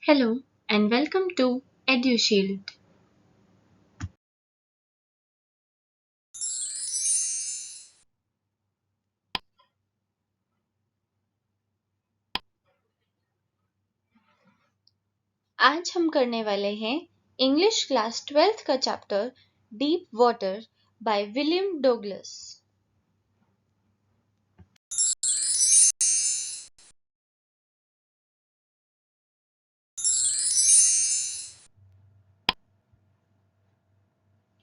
Hello and welcome to EduShield. आज हम करने वाले हैं इंग्लिश क्लास 12th का chapter deep water by William Douglas.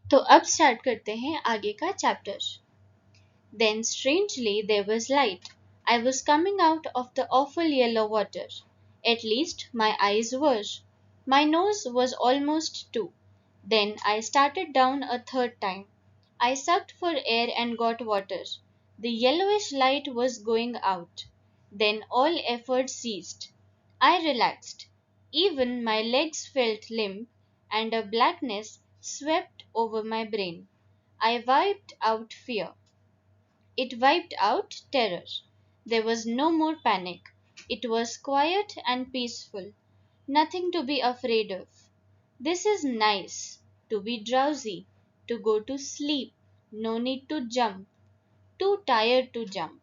तो अब स्टार्ट करते हैं आगे का chapter. Then strangely there was light. I was coming out of the awful yellow water. At least my eyes were. My nose was almost too. Then I started down a third time. I sucked for air and got water. The yellowish light was going out. Then all effort ceased. I relaxed. Even my legs felt limp, and a blackness swept over my brain. I wiped out fear. It wiped out terror. There was no more panic. It was quiet and peaceful. Nothing to be afraid of. This is nice. To be drowsy. To go to sleep. No need to jump. Too tired to jump.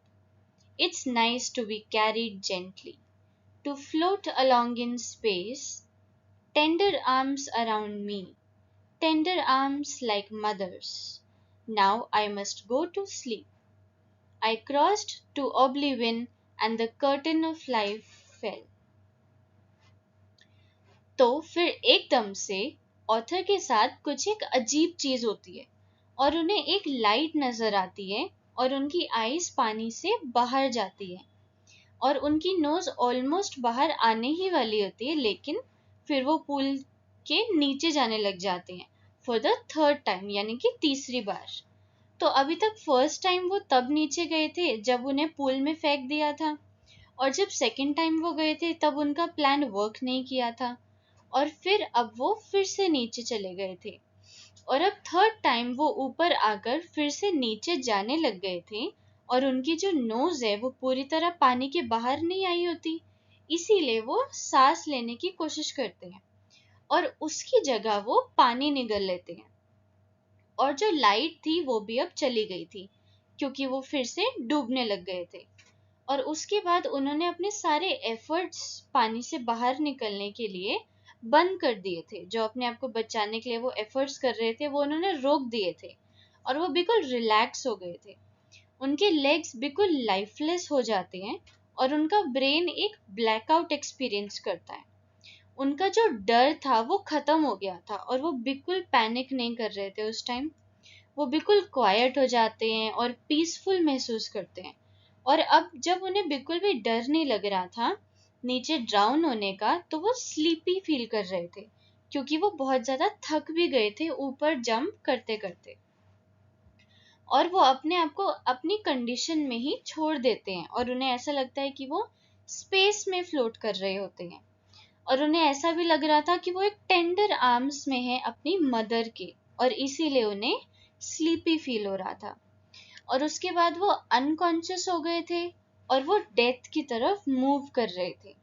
It's nice to be carried gently. To float along in space. Tender arms around me. Tender arms like mother's. Now I must go to sleep. I crossed to oblivion and the curtain of life fell. तो फिर एकदम से author के साथ कुछ एक अजीब चीज होती है और उन्हें एक लाइट नजर आती है और उनकी आईज पानी से बाहर जाती है और उनकी नोज ऑलमोस्ट बाहर आने ही वाली होती है, लेकिन फिर वो पूल के नीचे जाने लग जाते हैं फॉर द थर्ड टाइम, यानी कि तीसरी बार। तो अभी तक फर्स्ट टाइम वो तब नीचे गए थे जब उन्हें पूल में फेंक दिया था, और जब सेकंड टाइम वो गए थे तब उनका प्लान वर्क नहीं किया था, और फिर अब वो फिर से नीचे चले गए थे, और अब थर्ड टाइम वो ऊपर आकर फिर से नीचे जाने लग गए थे, और उनकी जो नोज है वो पूरी तरह पानी के बाहर नहीं आई होती, इसीलिए वो सांस लेने की कोशिश करते हैं और उसकी जगह वो पानी निगल लेते हैं। और जो लाइट थी वो भी अब चली गई थी क्योंकि वो फिर से डूबने लग गए थे, और उसके बाद उन्होंने अपने सारे एफर्ट्स पानी से बाहर निकलने के लिए बंद कर दिए थे। जो अपने आप को बचाने के लिए वो एफर्ट्स कर रहे थे वो उन्होंने रोक दिए थे और वो बिल्कुल रिलैक्स हो गए थे। उनके लेग्स बिल्कुल लाइफलेस हो जाते हैं और उनका ब्रेन एक ब्लैकआउट एक्सपीरियंस करता है। उनका जो डर था वो खत्म हो गया था और वो बिल्कुल पैनिक नहीं कर रहे थे उस टाइम। वो बिल्कुल क्वाइट हो जाते हैं और पीसफुल महसूस करते हैं, और अब जब उन्हें बिल्कुल भी डर नहीं लग रहा था नीचे ड्राउन होने का, तो वो स्लीपी फील कर रहे थे क्योंकि वो बहुत ज्यादा थक भी गए थे ऊपर जंप करते करते, और वो अपने आप को अपनी कंडीशन में ही छोड़ देते हैं और उन्हें ऐसा लगता है कि वो स्पेस में फ्लोट कर रहे होते हैं, और उन्हें ऐसा भी लग रहा था कि वो एक टेंडर आर्म्स में है अपनी मदर के, और इसीलिए उन्हें स्लीपी फील हो रहा था। और उसके बाद वो अनकॉन्शियस हो गए थे और वो डेथ की तरफ मूव कर रहे थे।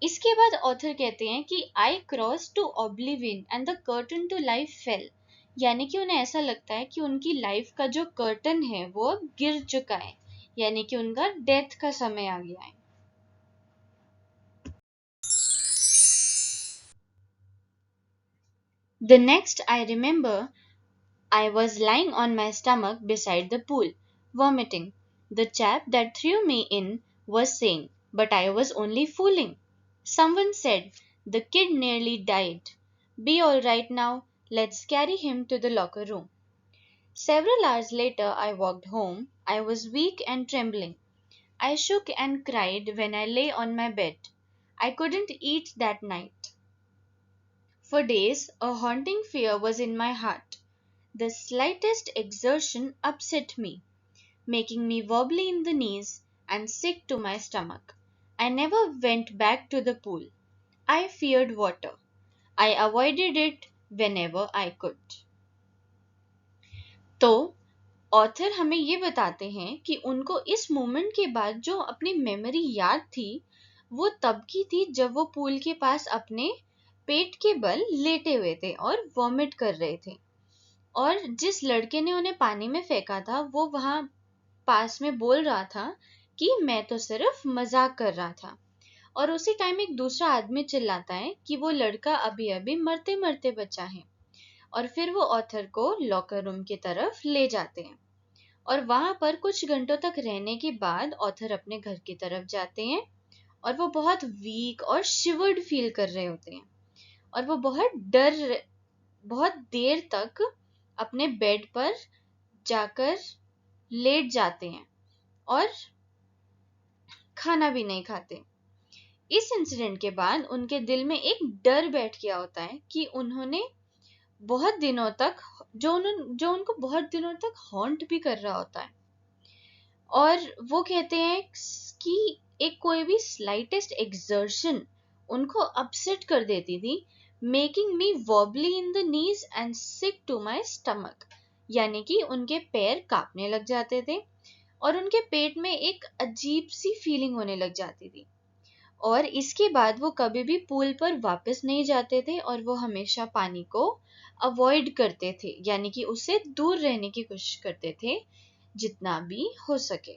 इसके बाद ऑथर कहते हैं कि I cross to oblivion and the curtain to life fell, यानी कि उन्हें ऐसा लगता है कि उनकी लाइफ का जो कर्टन है वो अब गिर चुका है, यानी कि उनका डेथ का समय आ गया है। The next I remember, I was lying on my stomach beside the pool, vomiting. The chap that threw me in was saying, but I was only fooling. Someone said, the kid nearly died. Be all right now, let's carry him to the locker room. Several hours later, I walked home. I was weak and trembling. I shook and cried when I lay on my bed. I couldn't eat that night. For days, a haunting fear was in my heart. The slightest exertion upset me, making me wobbly in the knees and sick to my stomach. I never went back to the pool. I feared water. I avoided it whenever I could. तो author हमें ये बताते हैं कि उनको इस moment के बाद जो अपनी मेमोरी याद थी वो तब की थी जब वो पूल के पास अपने पेट के बल लेटे हुए थे और वॉमिट कर रहे थे। और जिस लड़के ने उन्हें पानी में फेंका था वो वहां पास में बोल रहा था कि मैं तो सिर्फ मजाक कर रहा था। और उसी टाइम एक दूसरा आदमी चिल्लाता है कि वो लड़का अभी अभी मरते मरते बचा है। और फिर वो ऑथर को लॉकर रूम की तरफ ले जाते हैं और वहां पर कुछ घंटों तक रहने के बाद ऑथर अपने घर की तरफ जाते हैं और वो बहुत वीक और शिवर्ड फील कर रहे होते हैं और वो बहुत देर तक अपने बेड पर जाकर लेट जाते हैं और खाना भी नहीं खाते। इस इंसिडेंट के बाद उनके दिल में एक डर बैठ गया होता है कि उन्होंने बहुत दिनों तक जो उनको बहुत दिनों तक हॉन्ट भी कर रहा होता है। और वो कहते हैं कि एक कोई भी स्लाइटेस्ट एक्सर्शन उनको अपसेट कर देती थी, making me wobbly in the knees and sick to my stomach. यानी कि उनके पैर कांपने लग जाते थे और उनके पेट में एक अजीब सी फीलिंग होने लग जाती थी। और इसके बाद वो कभी भी पूल पर वापस नहीं जाते थे और वो हमेशा पानी को अवॉइड करते थे, यानी कि उससे दूर रहने की कोशिश करते थे जितना भी हो सके।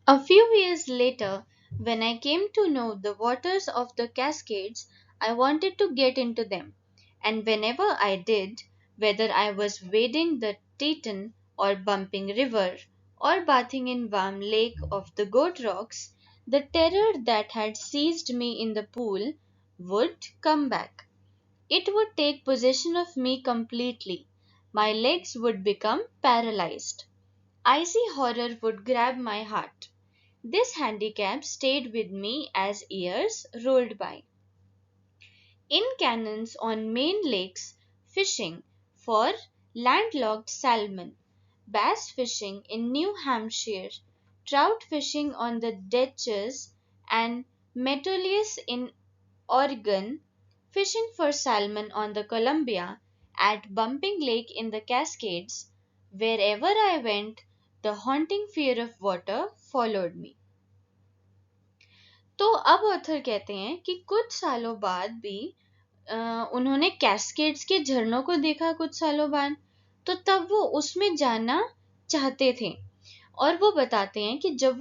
A few years later, when I came to know the waters of the Cascades, I wanted to get into them, and whenever I did, whether I was wading the Teton or bumping river or bathing in warm lake of the Goat Rocks, the terror that had seized me in the pool would come back. It would take possession of me completely. My legs would become paralyzed. Icy horror would grab my heart. This handicap stayed with me as years rolled by. In canyons on main lakes, fishing for landlocked salmon, bass fishing in New Hampshire, trout fishing on the Dutchess and Metolius in Oregon, fishing for salmon on the Columbia, at Bumping Lake in the Cascades, wherever I went, the haunting fear of water followed me. तो अब author कहते हैं कि कुछ सालों बाद भी उन्होंने कैस्केड्स के झरनों को देखा कुछ सालों बाद, तो तब वो उसमें जाना चाहते थे। और वो बताते हैं कि जब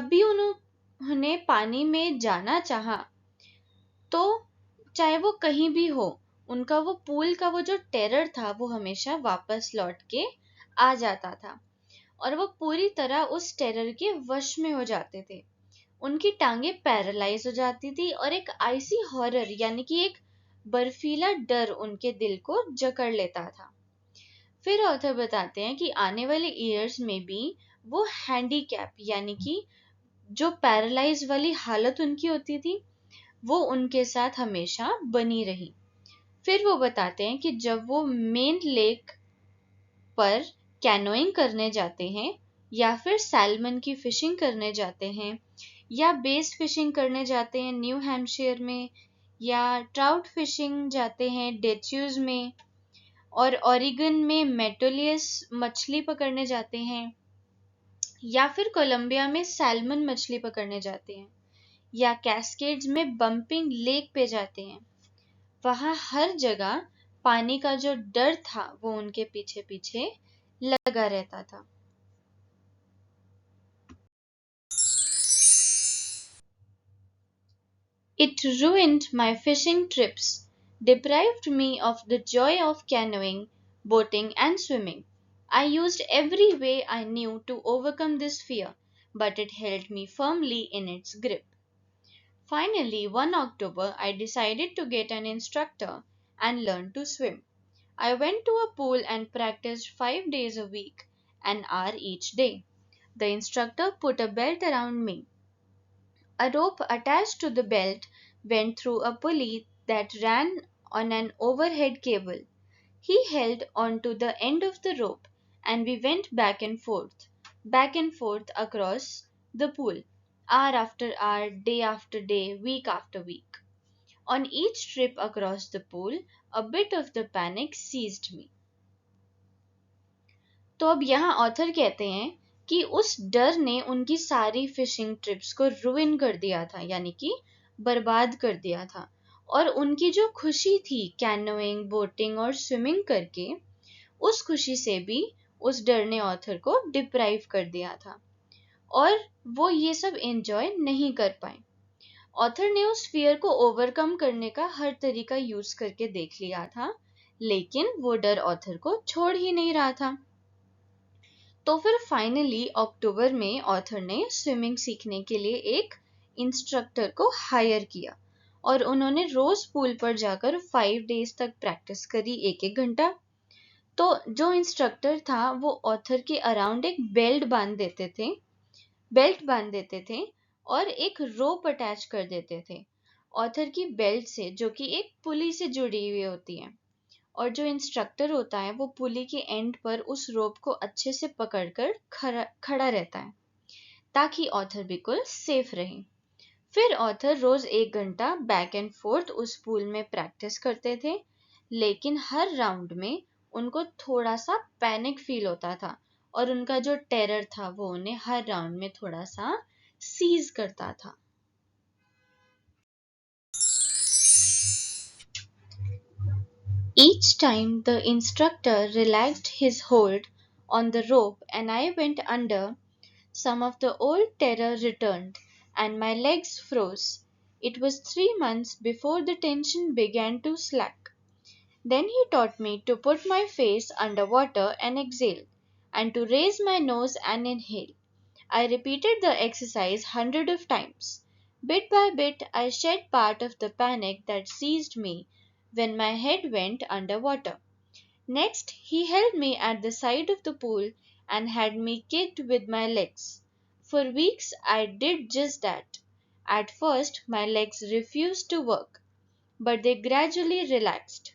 भी उन्होंने पानी में जाना चाहा, तो चाहे वो कहीं भी हो, उनका वो पूल का वो जो टेरर था वो हमेशा वापस लौट के आ जाता था और वो पूरी तरह उस टेरर के वश में हो जाते थे। उनकी टांगे पैरालाइज हो जाती थी और एक आइसी हॉरर यानी कि एक बर्फीला डर उनके दिल को जकड़ लेता था। फिर ऑथर बताते हैं कि आने वाले ईयर्स में भी वो हैंडीकैप यानी कि जो पैरालाइज वाली हालत उनकी होती थी वो उनके साथ हमेशा बनी रही। फिर वो बताते हैं कि जब वो मेन लेक पर कैनोइंग करने जाते हैं या फिर सैल्मन की फिशिंग करने जाते हैं या बेस फिशिंग करने जाते हैं न्यू हैम्पशायर में या ट्राउट फिशिंग जाते हैं डेच्यूज में और ओरिगन में मेटोलियस मछली पकड़ने जाते हैं या फिर कोलंबिया में सैल्मन मछली पकड़ने जाते हैं या कैस्केड्स में बम्पिंग लेक पे जाते हैं, वहां हर जगह पानी का जो डर था वो उनके पीछे पीछे लगा रहता था। It ruined my fishing trips, deprived me of the joy of canoeing, boating, and swimming. I used every way I knew to overcome this fear, but it held me firmly in its grip. Finally, one October, I decided to get an instructor and learn to swim. I went to a pool and practiced 5 days a week, an hour each day. The instructor put a belt around me. A rope attached to the belt went through a pulley that ran on an overhead cable. He held on to the end of the rope, and we went back and forth across the pool, hour after hour, day after day, week after week. On each trip across the pool, a bit of the panic seized me. तो अब यहाँ author कहते हैं कि उस डर ने उनकी सारी फिशिंग ट्रिप्स को रुइन कर दिया था, यानी कि बर्बाद कर दिया था, और उनकी जो खुशी थी कैनोइंग, बोटिंग और स्विमिंग करके, उस खुशी से भी उस डर ने ऑथर को डिप्राइव कर दिया था और वो ये सब एंजॉय नहीं कर पाए। ऑथर ने उस फियर को ओवरकम करने का हर तरीका यूज करके देख लिया था, लेकिन वो डर ऑथर को छोड़ ही नहीं रहा था। तो फिर फाइनली अक्टूबर में ऑथर ने स्विमिंग सीखने के लिए एक इंस्ट्रक्टर को हायर किया और उन्होंने रोज पूल पर जाकर 5 डेज तक प्रैक्टिस करी, 1-1 घंटा। तो जो इंस्ट्रक्टर था वो ऑथर के अराउंड एक बेल्ट बांध देते थे और एक रोप अटैच कर देते थे ऑथर की बेल्ट से, जो कि एक पुली से जुड़ी हुई होती है। और जो इंस्ट्रक्टर होता है वो पुली के एंड पर उस रोप को अच्छे से पकड़कर खड़ा रहता है ताकि ऑथर बिल्कुल सेफ रहे। फिर ऑथर रोज 1 घंटा बैक एंड फोर्थ उस पूल में प्रैक्टिस करते थे, लेकिन हर राउंड में उनको थोड़ा सा पैनिक फील होता था और उनका जो टेरर था वो उन्हें हर राउंड में थोड़ा सा सीज करता था। Each time the instructor relaxed his hold on the rope and I went under, some of the old terror returned and my legs froze. It was 3 months before the tension began to slack. Then he taught me to put my face under water and exhale, and to raise my nose and inhale. I repeated the exercise hundreds of times. Bit by bit, I shed part of the panic that seized me when my head went under water. Next, he held me at the side of the pool and had me kicked with my legs. For weeks, I did just that. At first, my legs refused to work, but they gradually relaxed,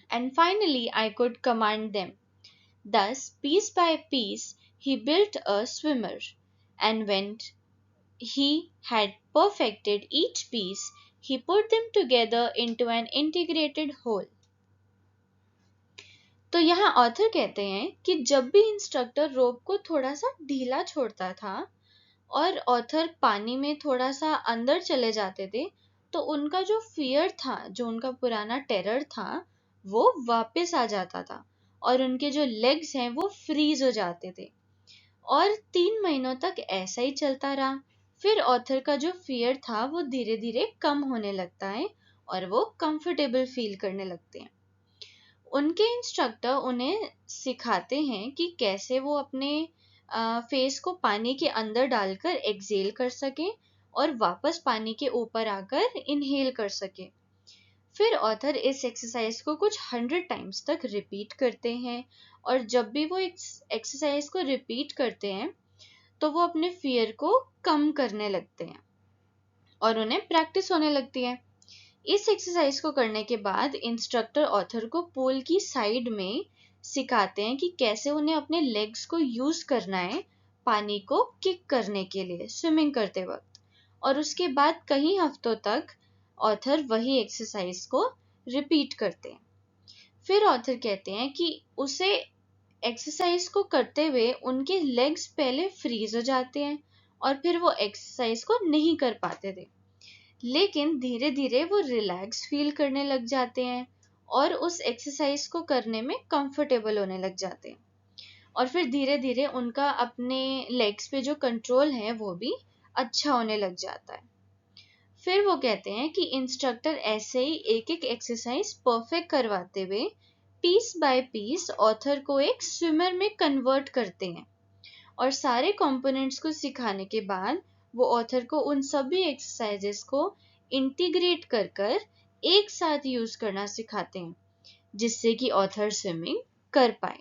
and finally, I could command them. Thus, piece by piece, he built a swimmer, and when he had perfected each piece, he put them together into an integrated whole. तो यहाँ author कहते हैं कि जब भी instructor रोप को थोड़ा सा ढीला छोड़ता था और ऑथर पानी में थोड़ा सा अंदर चले जाते थे, तो उनका जो फियर था, जो उनका पुराना टेरर था, वो वापस आ जाता था और उनके जो लेग्स हैं वो फ्रीज हो जाते थे। और 3 महीनों तक ऐसा ही चलता रहा। फिर ऑथर का जो फियर था वो धीरे धीरे कम होने लगता है और वो कंफर्टेबल फील करने लगते हैं। उनके इंस्ट्रक्टर उन्हें सिखाते हैं कि कैसे वो अपने फेस को पानी के अंदर डालकर एक्सेल कर सके और वापस पानी के ऊपर आकर इनहेल कर सके। फिर ऑथर इस एक्सरसाइज को कुछ 100 टाइम्स तक रिपीट करते हैं और जब भी वो एक्सरसाइज को रिपीट करते हैं तो वो अपने फियर को कम करने लगते हैं और उन्हें प्रैक्टिस होने लगती है। इस एक्सरसाइज को करने के बाद इंस्ट्रक्टर ऑथर को पूल की साइड में सिखाते हैं कि कैसे उन्हें अपने लेग्स को यूज करना है पानी को किक करने के लिए स्विमिंग करते वक्त। और उसके बाद कई हफ्तों तक ऑथर वही एक्सरसाइज को रिपीट करते हैं। फिर ऑथर कहते हैं कि उसे एक्सरसाइज को करते हुए उनके लेग्स पहले फ्रीज हो जाते हैं और फिर वो एक्सरसाइज को नहीं कर पाते थे, लेकिन धीरे धीरे वो रिलैक्स फील करने लग जाते हैं और उस एक्सरसाइज को करने में कंफर्टेबल होने लग जाते हैं और फिर धीरे धीरे उनका अपने लेग्स पे जो कंट्रोल है वो भी अच्छा होने लग जाता है। फिर वो कहते हैं कि इंस्ट्रक्टर ऐसे ही एक एक एक्सरसाइज परफेक्ट करवाते हुए पीस बाय पीस ऑथर को एक स्विमर में कन्वर्ट करते हैं और सारे कंपोनेंट्स को सिखाने के बाद वो ऑथर को उन सभी एक्सरसाइजेस को इंटीग्रेट कर कर एक साथ यूज करना सिखाते हैं जिससे कि ऑथर स्विमिंग कर पाए।